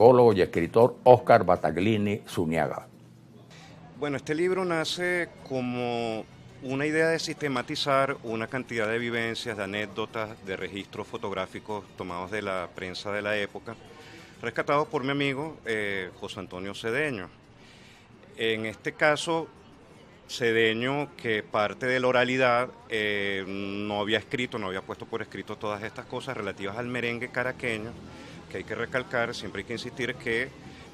Psicólogo y escritor Oscar Battaglini Zuniaga. Bueno, este libro nace como una idea de sistematizar una cantidad de vivencias, de anécdotas, de registros fotográficos tomados de la prensa de la época, rescatados por mi amigo José Antonio Cedeño. En este caso, Cedeño, que parte de la oralidad, no había escrito, no había puesto por escrito todas estas cosas relativas al merengue caraqueño, que hay que recalcar, siempre hay que insistir que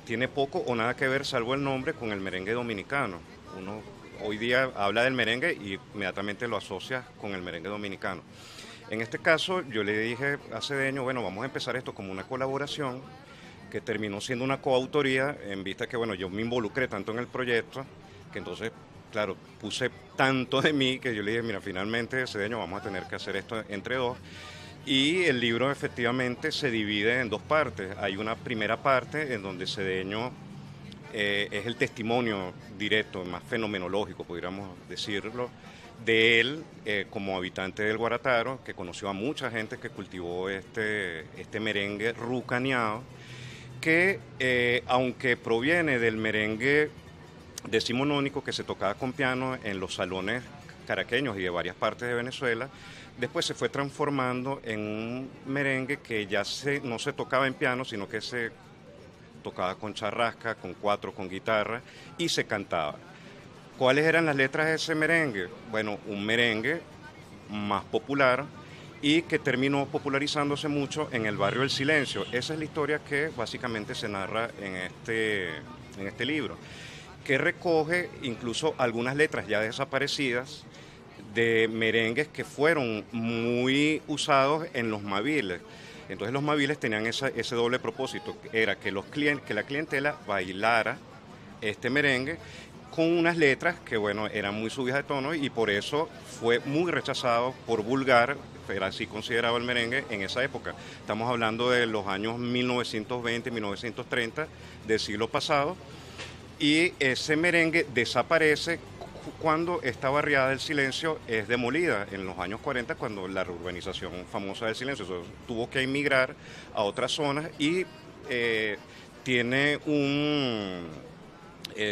tiene poco o nada que ver, salvo el nombre, con el merengue dominicano. Uno hoy día habla del merengue y inmediatamente lo asocia con el merengue dominicano. En este caso, yo le dije a Cedeño, bueno, vamos a empezar esto como una colaboración, que terminó siendo una coautoría, en vista que, bueno, yo me involucré tanto en el proyecto, que entonces, claro, puse tanto de mí que yo le dije, mira, finalmente, Cedeño, vamos a tener que hacer esto entre dos. Y el libro efectivamente se divide en dos partes. Hay una primera parte en donde Cedeño es el testimonio directo, más fenomenológico, podríamos decirlo, de él como habitante del Guarataro, que conoció a mucha gente que cultivó este merengue rucaneado, que aunque proviene del merengue decimonónico que se tocaba con piano en los salones caraqueños y de varias partes de Venezuela, después se fue transformando en un merengue que ya no se tocaba en piano, sino que se tocaba con charrasca, con cuatro, con guitarra y se cantaba. ¿Cuáles eran las letras de ese merengue? Bueno, un merengue más popular y que terminó popularizándose mucho en el barrio El Silencio. Esa es la historia que básicamente se narra en este libro, que recoge incluso algunas letras ya desaparecidas de merengues que fueron muy usados en los maviles. Entonces los maviles tenían ese doble propósito, era que la clientela bailara este merengue con unas letras que, bueno, eran muy subidas de tono y por eso fue muy rechazado por vulgar, era así considerado el merengue en esa época. Estamos hablando de los años 1920, 1930 del siglo pasado, y ese merengue desaparece cuando esta barriada del Silencio es demolida en los años 40, cuando la urbanización famosa del Silencio tuvo que emigrar a otras zonas y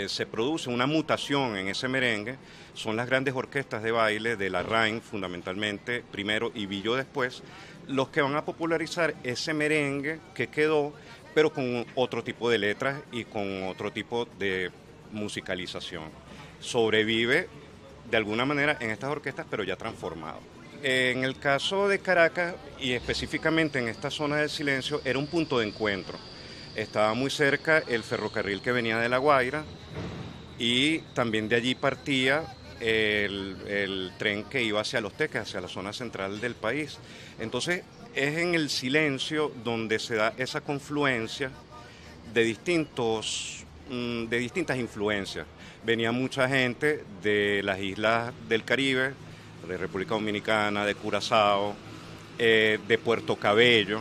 se produce una mutación en ese merengue. Son las grandes orquestas de baile de la RAIN, fundamentalmente, primero, y Billo después, los que van a popularizar ese merengue que quedó, pero con otro tipo de letras y con otro tipo de musicalización. Sobrevive de alguna manera en estas orquestas, pero ya transformado. En el caso de Caracas, y específicamente en esta zona del Silencio, era un punto de encuentro. Estaba muy cerca el ferrocarril que venía de La Guaira y también de allí partía el tren que iba hacia Los Teques, hacia la zona central del país. Entonces es en el Silencio donde se da esa confluencia de distintas influencias. Venía mucha gente de las islas del Caribe, de República Dominicana, de Curazao, de Puerto Cabello,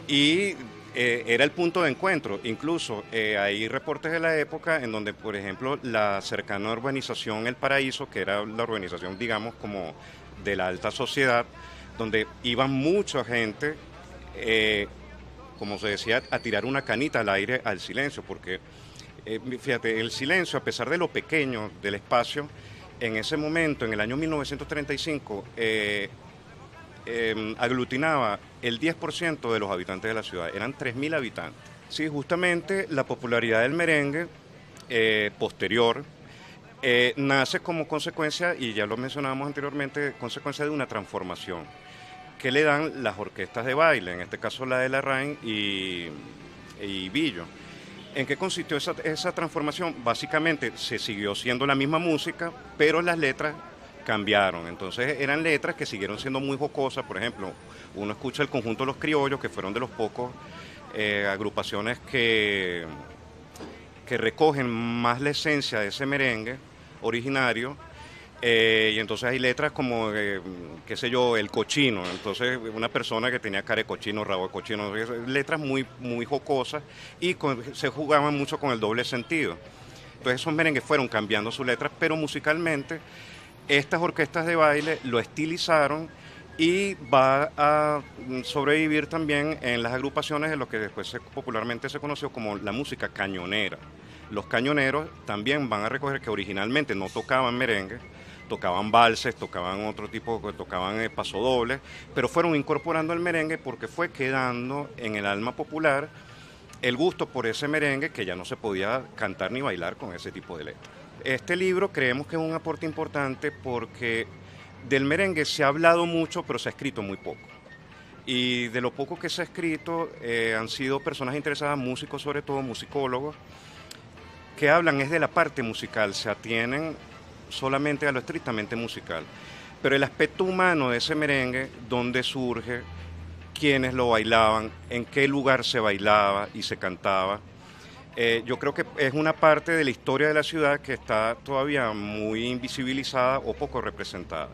y era el punto de encuentro. Incluso hay reportes de la época en donde, por ejemplo, la cercana urbanización El Paraíso, que era la urbanización, digamos, como de la alta sociedad, donde iba mucha gente, como se decía, a tirar una canita al aire al Silencio, porque fíjate, el Silencio, a pesar de lo pequeño del espacio, en ese momento, en el año 1935, aglutinaba el 10% de los habitantes de la ciudad, eran 3.000 habitantes. Sí, justamente la popularidad del merengue posterior nace como consecuencia, y ya lo mencionábamos anteriormente, consecuencia de una transformación que le dan las orquestas de baile, en este caso la de la RAIN y Billo. ¿En qué consistió esa transformación? Básicamente se siguió siendo la misma música, pero las letras cambiaron. Entonces eran letras que siguieron siendo muy jocosas. Por ejemplo, uno escucha el conjunto Los Criollos, que fueron de los pocos agrupaciones que recogen más la esencia de ese merengue originario. Y entonces hay letras como, qué sé yo, el cochino. Entonces una persona que tenía cara de cochino, rabo de cochino, letras muy, muy jocosas y se jugaban mucho con el doble sentido. Entonces esos merengues fueron cambiando sus letras, pero musicalmente estas orquestas de baile lo estilizaron y va a sobrevivir también en las agrupaciones de lo que después popularmente se conoció como la música cañonera. Los cañoneros también van a recoger que originalmente no tocaban merengue, tocaban valses, tocaban otro tipo, tocaban pasodobles, pero fueron incorporando el merengue porque fue quedando en el alma popular el gusto por ese merengue que ya no se podía cantar ni bailar con ese tipo de letras. Este libro creemos que es un aporte importante porque del merengue se ha hablado mucho, pero se ha escrito muy poco. Y de lo poco que se ha escrito han sido personas interesadas, músicos sobre todo, musicólogos, que hablan es de la parte musical, se atienen solamente a lo estrictamente musical. Pero el aspecto humano de ese merengue, dónde surge, quiénes lo bailaban, en qué lugar se bailaba y se cantaba, yo creo que es una parte de la historia de la ciudad que está todavía muy invisibilizada o poco representada.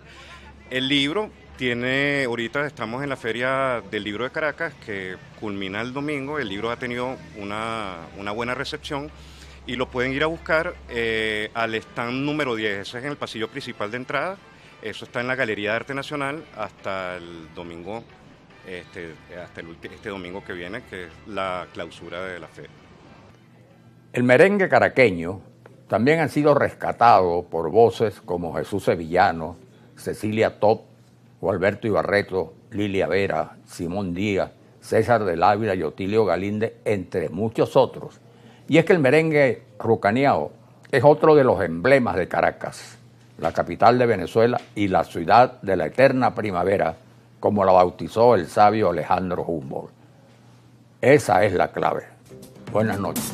El libro tiene, ahorita estamos en la Feria del Libro de Caracas, que culmina el domingo. El libro ha tenido una buena recepción y lo pueden ir a buscar al stand número 10, ese es en el pasillo principal de entrada. Eso está en la Galería de Arte Nacional hasta el domingo, este domingo que viene, que es la clausura de la feria. El merengue caraqueño también han sido rescatados por voces como Jesús Sevillano, Cecilia Top, Alberto Ibarreto, Lilia Vera, Simón Díaz, César del Ávila y Otilio Galíndez, entre muchos otros. Y es que el merengue rucaneado es otro de los emblemas de Caracas, la capital de Venezuela y la ciudad de la eterna primavera, como la bautizó el sabio Alejandro Humboldt. Esa es la clave. Buenas noches.